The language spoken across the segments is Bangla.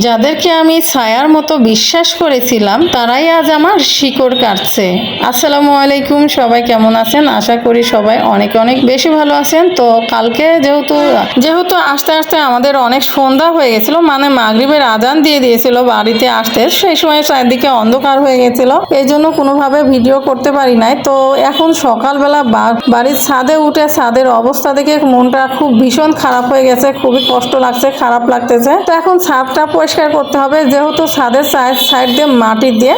যাদেরকে আমি ছায়ার মতো বিশ্বাস করেছিলাম তারাই আজ আমার শিকড় কাটছে। আসসালামু আলাইকুম, সবাই কেমন আছেন? আশা করি সবাই অনেক অনেক বেশি ভালো আছেন। তো কালকে যেহেতু আস্তে আস্তে আমাদের অনেক সন্ধ্যা হয়ে গেছিল, মানে মাগরিবের আজান দিয়ে দিয়েছিল বাড়িতে আসতে, সেই সময় চারদিকে অন্ধকার হয়ে গেছিল, এই জন্য কোনোভাবে ভিডিও করতে পারি নাই। তো এখন সকালবেলা বাড়ির ছাদে উঠে ছাদের অবস্থা দেখে মনটা খুব ভীষণ খারাপ হয়ে গেছে, খুবই কষ্ট লাগছে, খারাপ লাগতেছে। তো এখন ছাদটা পরিষ্কার করতে হবে, যেহেতু ছাদের সাইড দিয়ে মাটি দিয়ে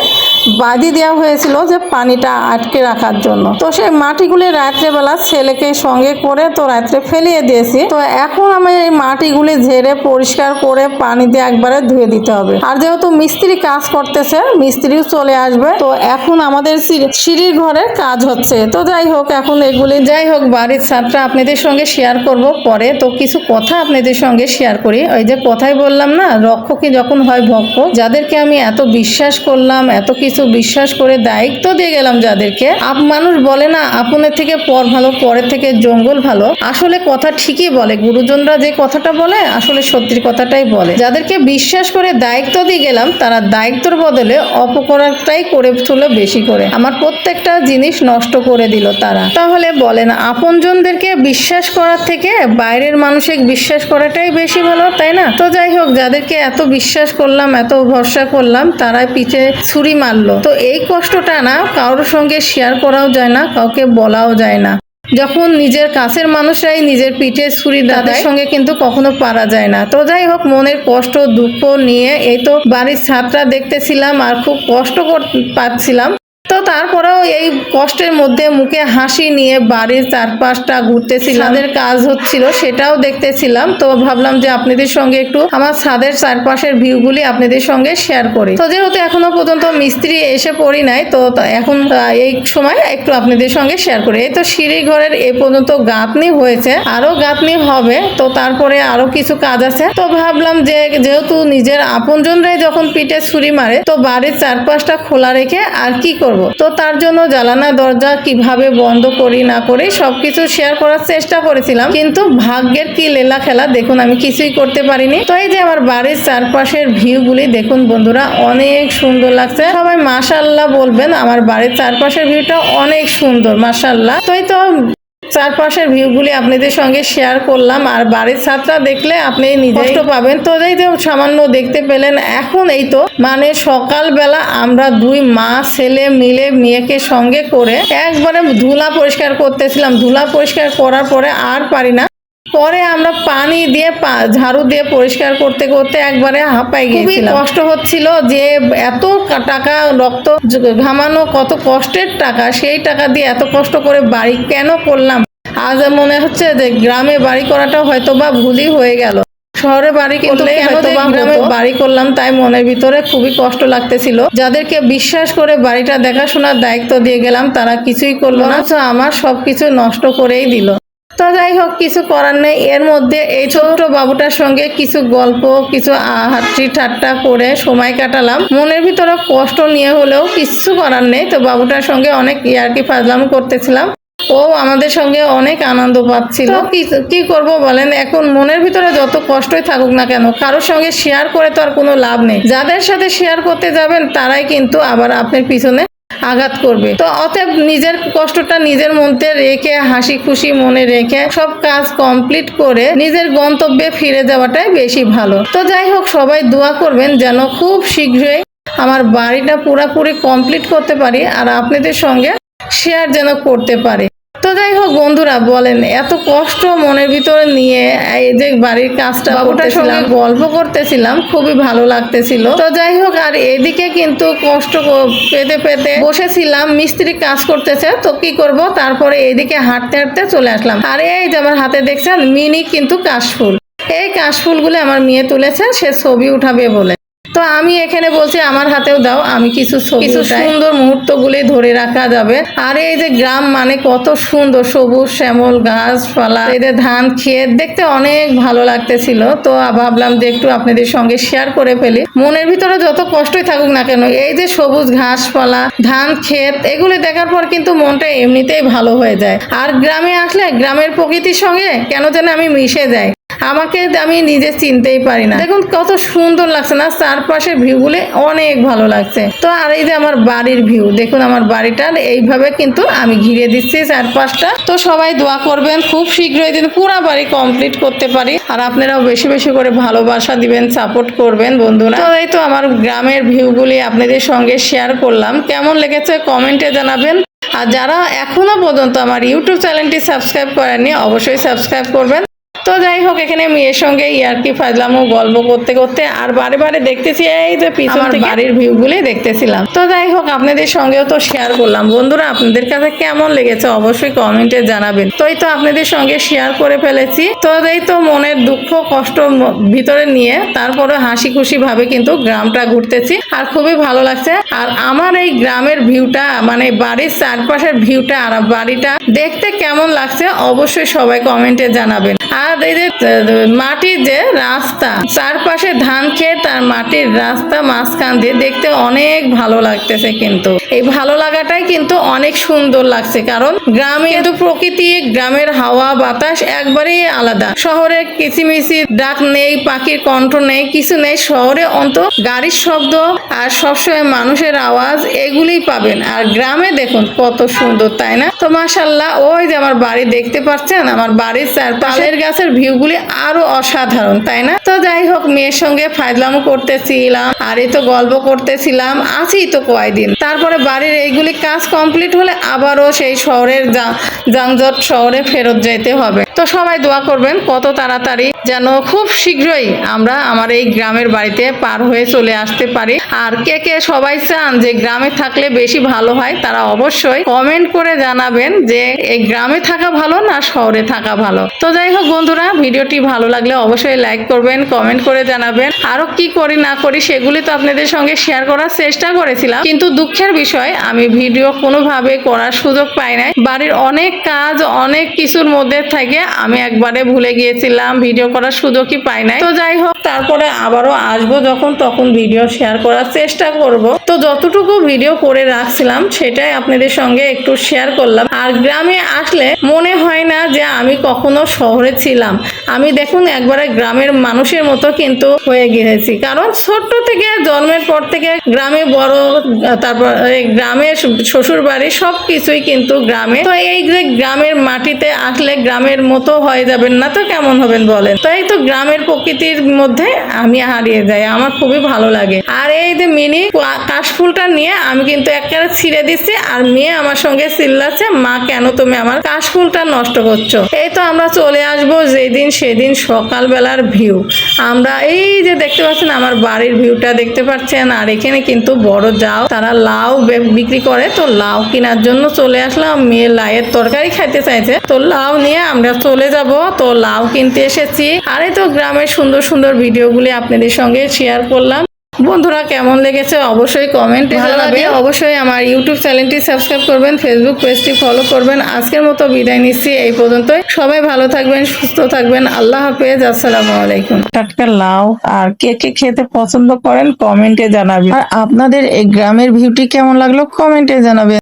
বাঁধি দেওয়া হয়েছিল যে পানিটা আটকে রাখার জন্য। তো সেই মাটিগুলি রাত্রেবেলা ছেলেকে সঙ্গে করে তো রাত্রে ফেলিয়ে দিয়েছি। তো এখন আমি এই মাটিগুলি ঝেড়ে পরিষ্কার করে পানি দিয়ে একবারে ধুয়ে দিতে হবে। আর যেহেতু মিস্ত্রি কাজ করতেছে, মিস্ত্রিও চলে আসবে, তো এখন আমাদের সিঁড়ির ঘরের কাজ হচ্ছে। তো যাই হোক, এখন এগুলি বাড়ির ছাদটা আপনাদের সঙ্গে শেয়ার করব পরে। তো কিছু কথা আপনাদের সঙ্গে শেয়ার করি। ওই যে কথাই বললাম না, রক্ষকই যখন হয় ভক্ষক, যাদেরকে আমি এত বিশ্বাস করলাম, এত কিছু বিশ্বাস করে দায়িত্ব দিয়ে গেলাম, যাদেরকে মানুষ বলে না আপনের থেকে পর ভালো, পরের থেকে জঙ্গল ভালো, আসলে কথা ঠিকই বলে। গুরুজনরা যে কথাটা বলে আসলে সত্যির কথাটাই বলে। যাদেরকে বিশ্বাস করে দায়িত্ব দিয়ে গেলাম, তারা দায়িত্বর বদলে অপকরাটাই করে তুলে বেশি করে আমার প্রত্যেকটা জিনিস নষ্ট করে দিল তারা। তাহলে বলেন, আপনজনদেরকে বিশ্বাস করার থেকে বাইরের মানুষকে বিশ্বাস করাটাই বেশি ভালো, তাই না? তো যাই হোক, যাদেরকে এত বিশ্বাস করলাম, এত ভরসা করলাম, তারাই পিছে ছুরি মারলো। তো এই কষ্টটা না কারোর সঙ্গে শেয়ার করাও যায় না, কাউকে বলাও যায় না। যখন নিজের কাছের মানুষরাই নিজের পিঠে ছুরি দেয়, তাদের সঙ্গে কিন্তু কখনো পারা যায় না। তো যাই হোক, মনের কষ্ট দুঃখ নিয়ে এই তো বাড়ির ছাদটা দেখতেছিলাম আর খুব কষ্ট পাচ্ছিলাম। তো তারপরেও এই কষ্টের মধ্যে মুখে হাসি নিয়ে বাড়ির চারপাশটা ঘুরতেছিলাম, ছাদের কাজ হচ্ছিল সেটাও দেখতেছিলাম। তো ভাবলাম যে আপনাদের সঙ্গে একটু আমার ছাদের চারপাশের ভিউগুলি আপনাদের সঙ্গে শেয়ার করি। তো যেহেতু এখনো পর্যন্ত মিস্ত্রি এসে পড়ি নাই, তো এখন এই সময় একটু আপনাদের সঙ্গে শেয়ার করি। এই তো সিঁড়ি ঘরের এ পর্যন্ত গাঁথনি হয়েছে, আরো গাঁথনি হবে, তো তারপরে আরো কিছু কাজ আছে। তো ভাবলাম যে যেহেতু নিজের আপনজনরাই যখন পিঠে ছুরি মারে, তো বাড়ির চারপাশটা খোলা রেখে আর কি করব। তো তার জন্য জানালা দরজা কিভাবে বন্ধ করি না করি সবকিছু শেয়ার করার চেষ্টা করেছিলাম, কিন্তু ভাগ্যের কি লীলা খেলা, দেখুন আমি কিছুই করতে পারিনি। তো এই যে আমার বাড়ির চারপাশের ভিউগুলি দেখুন বন্ধুরা, অনেক সুন্দর লাগছে। সবাই মাশাআল্লাহ বলবেন, আমার বাড়ির চারপাশের ভিউটা অনেক সুন্দর, মাশাআল্লাহ। তো এই তো চারপাশের ভিউগুলি আপনাদের সঙ্গে শেয়ার করলাম। আর বাড়ির ছাদটা দেখলে আপনি নিজে কষ্ট পাবেন। তো এই তো সামান্য দেখতে পেলেন। এখন এই তো মানে সকালবেলা আমরা দুই মা ছেলে মিলে মেয়েকে সঙ্গে করে একবারে ধুলা পরিষ্কার করতেছিলাম। ধুলা পরিষ্কার করার পরে আর পারি না, পরে আমরা পানি দিয়ে ঝাড়ু দিয়ে পরিষ্কার করতে করতে একবারে হাঁপাই গিয়েছিলাম। কষ্ট হচ্ছিল যে এত টাকা রক্ত ঘামানো, কত কষ্টের টাকা, সেই টাকা দিয়ে এত কষ্ট করে বাড়ি কেন করলাম। আজ মনে হচ্ছে যে গ্রামে বাড়ি করাটা হয়তো বা ভুলই হয়ে গেল। শহরে বাড়ি করলে গ্রামে বাড়ি করলাম, তাই মনের ভিতরে খুবই কষ্ট লাগতেছিল। যাদেরকে বিশ্বাস করে বাড়িটা দেখাশোনার দায়িত্ব দিয়ে গেলাম, তারা কিছুই করলো না, আমার সবকিছু নষ্ট করেই দিল। তো যাই হোক, কিছু করার নেই। এর মধ্যে এই ছোট্ট বাবুটার সঙ্গে কিছু গল্প, কিছু হাসি ঠাট্টা করে সময় কাটালাম। মনের ভিতরে কষ্ট নিয়ে হলেও কিছু করার নেই। তো বাবুটার সঙ্গে অনেক ইয়ার্কি ফাজলাম করতেছিলাম, ও আমাদের সঙ্গে অনেক আনন্দ পাচ্ছিল। কি করব বলেন, এখন মনের ভিতরে যত কষ্টই থাকুক না কেন, কারোর সঙ্গে শেয়ার করে তো আর কোনো লাভ নেই। যাদের সাথে শেয়ার করতে যাবেন তারাই কিন্তু আবার আপনার পিছনে আঘাত করবে। তো অতএব নিজের কষ্টটা নিজের মধ্যে রেখে, হাসি খুশি মনে রেখে সব কাজ কমপ্লিট করে নিজের গন্তব্যে ফিরে যাওয়াটাই বেশি ভালো। তো যাই হোক, সবাই দোয়া করবেন যেন খুব শীঘ্রই আমার বাড়িটা পুরোপুরি কমপ্লিট করতে পারি আর আপনাদের সঙ্গে শেয়ার যেন করতে পারে। তো যাই হোক বন্ধুরা, বলেন এত কষ্ট মনের ভিতরে নিয়ে এই যে বাড়ির কাজটা করতেছিলাম, গল্প করতেছিলাম, খুবই ভালো লাগতেছিল। তো যাই হোক, আর এদিকে কিন্তু কষ্ট পেতে পেতে বসেছিলাম, মিস্ত্রি কাজ করতেছে, তো কি করব। তারপরে এদিকে হাঁটতে হাঁটতে চলে আসলাম। আর এই যে আমার হাতে দেখছেন মিনি কিন্তু কাশফুল, এই কাশফুলগুলো আমার মেয়ে তুলেছে, সে ছবি উঠাবে বলে। তো আমি এখানে বলছি আমার হাতেও দাও, আমি কিছু সুন্দর মুহূর্তগুলি ধরে রাখা যাবে। আর এই যে গ্রাম মানে কত সুন্দর, সবুজ শ্যামল গাছপালা, এদের ধান ক্ষেত দেখতে অনেক ভালো লাগতেছিল। তো ভাবলাম যে একটু আপনাদের সঙ্গে শেয়ার করে ফেলি। মনের ভিতরে যত কষ্টই থাকুক না কেন, এই যে সবুজ ঘাসপালা, ধান ক্ষেত, এগুলি দেখার পর কিন্তু মনটা এমনিতেই ভালো হয়ে যায়। আর গ্রামে আসলে গ্রামের প্রকৃতির সঙ্গে কেন যেন আমি মিশে যাই। আমাকে আমি নিজে চিনতেই পারি না। দেখুন কত সুন্দর লাগছে না, চারপাশের ভিউগুলি অনেক ভালো লাগছে। তো আর এই যে আমার বাড়ির ভিউ দেখুন, আমার বাড়িটার এইভাবে কিন্তু আমি ঘিরে দিচ্ছি চারপাশটা। তো সবাই দোয়া করবেন খুব শীঘ্রই যেন পুরো বাড়ি কমপ্লিট করতে পারি, আর আপনারাও বেশি বেশি করে ভালোবাসা দিবেন, সাপোর্ট করবেন বন্ধুরা। তো এই তো আমার গ্রামের ভিউগুলি আপনাদের সঙ্গে শেয়ার করলাম, কেমন লেগেছে কমেন্টে জানাবেন। আর যারা এখনো পর্যন্ত আমার ইউটিউব চ্যানেলটি সাবস্ক্রাইব করেননি অবশ্যই সাবস্ক্রাইব করবেন। তো যাই হোক, এখানে মেয়ের সঙ্গে ইয়ার্কি ফাজলামও গল্প করতে করতে আর বারে বারে দেখতেছি এই যে পিছন থেকে বাড়ির ভিউগুলি দেখতেছিলাম। তো যাই হোক, আপনাদের সঙ্গেও তো শেয়ার করলাম বন্ধুরা, আপনাদের কাছে কেমন লেগেছে অবশ্যই কমেন্টে জানাবেন। তো এই তো আপনাদের সঙ্গে শেয়ার করে ফেলেছি। তো এই তো মনের দুঃখ কষ্ট ভিতরে নিয়ে তারপরে হাসি খুশি ভাবে কিন্তু গ্রামটা ঘুরতেছি, আর খুবই ভালো লাগছে। আর আমার এই গ্রামের ভিউটা মানে বাড়ির চারপাশের ভিউটা আর বাড়িটা দেখতে কেমন লাগছে অবশ্যই সবাই কমেন্টে জানাবেন। আর এই যে মাটির যে রাস্তা, চারপাশে ধান ক্ষেত আর মাটির রাস্তা মাঝখান দিয়ে দেখতে অনেক ভালো লাগতেছে। কিন্তু এই ভালো লাগাটাই কিন্তু অনেক সুন্দর লাগছে, কারণ গ্রামে কিন্তু প্রকৃতি, গ্রামের হাওয়া বাতাস একবারেই আলাদা। শহরে কিচিমিচি ডাক নেই, পাখির কণ্ঠ নেই, কিছু নেই। শহরে অন্তত গাড়ির শব্দ আর সবসময় মানুষের আওয়াজ এগুলিই পাবেন। আর গ্রামে দেখুন কত সুন্দর, তাই না? তো মাশাআল্লাহ, ওই যে আমার বাড়ি দেখতে পাচ্ছেন, আমার বাড়ির চারপাশের গাছের ভিউগুলি আরো অসাধারণ, তাই না? তো যাই হোক, মেয়ের সঙ্গে ফাজলামো করতেছিলাম আর এই তো গল্প করতেছিলাম, আছি তো কয়দিন। তারপরে বাড়ির এইগুলি কাজ কমপ্লিট হলে আবারও সেই শহরের যানজট শহরে ফেরত যেতে হবে। তো সবাই দোয়া করবেন কত তাড়াতাড়ি যেন খুব শীঘ্রই আমরা আমার এই গ্রামের বাড়িতে পার হয়ে চলে আসতে পারি। আর কে কে সবাই চান যে গ্রামে থাকলে বেশি ভালো হয়, তারা অবশ্যই কমেন্ট করে জানাবেন যে এই গ্রামে থাকা ভালো না শহরে থাকা ভালো। তো যাই হোক বন্ধুরা, ভিডিওটি ভালো লাগলে অবশ্যই লাইক করবেন, কমেন্ট করে জানাবেন। আরো কি করি না করি সেগুলি তো আপনাদের সঙ্গে শেয়ার করার চেষ্টা করেছিলাম, কিন্তু দুঃখের বিষয় আমি ভিডিও কোনোভাবে করার সুযোগ পাই নাই। বাড়ির অনেক কাজ, অনেক কিছুর মধ্যে থেকে আমি একবারে ভুলে গিয়েছিলাম, ভিডিও করার সুযোগই পাই নাই। তো যাই হোক, তারপরে আবারও আসবো যখন, তখন ভিডিও শেয়ার করার চেষ্টা করব। তো যতটুকু ভিডিও করে রাখছিলাম সেটাই আপনাদের সঙ্গে একটু শেয়ার করলাম। আর গ্রামে আসলে মনে হয় না যে আমি কখনো শহরে ছিলাম। আমি দেখুন একবারে গ্রামের মানুষের মতো কিন্তু হয়ে গিয়েছি, কারণ ছোট্ট থেকে জন্মের পর থেকে গ্রামে বড়, তারপর গ্রামের শ্বশুর বাড়ি সবকিছুই কিন্তু গ্রামে। তো এই যে গ্রামের মাটিতে আসলে গ্রামের মতো হয়ে যাবেন না তো কেমন হবেন বলেন? তো এই তো গ্রামের প্রকৃতির মধ্যে আমি হারিয়ে যাই, আমার খুবই ভালো লাগে। আর এই যে মিনি কাশফুলটা নিয়ে আমি কিন্তু একেবারে ছিঁড়ে দিচ্ছি, আর মেয়ে আমার সঙ্গে চিল্লাচ্ছে, মা কেন তুমি আমার কাশফুলটা নষ্ট করছো? এই তো আমরা চলে আসবো যেদিন সেদিন সকালবেলার ভিউ। আমরা এই যে দেখতে পাচ্ছেন আমার বাড়ির ভিউটা দেখতে পাচ্ছেন, আর এখানে কিন্তু বড় যাও তারা লাউ বিক্রি করে, তো লাউ কেনার জন্য চলে আসলাম। মেয়ে লাউয়ের তরকারি খাইতে চাইছে, তো লাউ নিয়ে আমরা চলে যাব। তো লাউ কিনতে এসেছি। আর এই তো গ্রামের সুন্দর সুন্দর ভিডিওগুলি আপনাদের সঙ্গে শেয়ার করলাম। বন্ধুরা কেমন লেগেছে অবশ্যই কমেন্টে জানাবেন। অবশ্যই আমার ইউটিউব চ্যানেলটি সাবস্ক্রাইব করবেন, ফেসবুক পেজটি ফলো করবেন। আজকের মতো বিদায় নিচ্ছি এই পর্যন্তই। সবাই ভালো থাকবেন, সুস্থ থাকবেন। আল্লাহ হাফেজ, আসসালামু আলাইকুম। টাটকা লাউ আর কে কে খেতে পছন্দ করেন কমেন্টে জানাবেন। আর আপনাদের এই গ্রামের ভিউটি কেমন লাগলো কমেন্টে জানাবেন।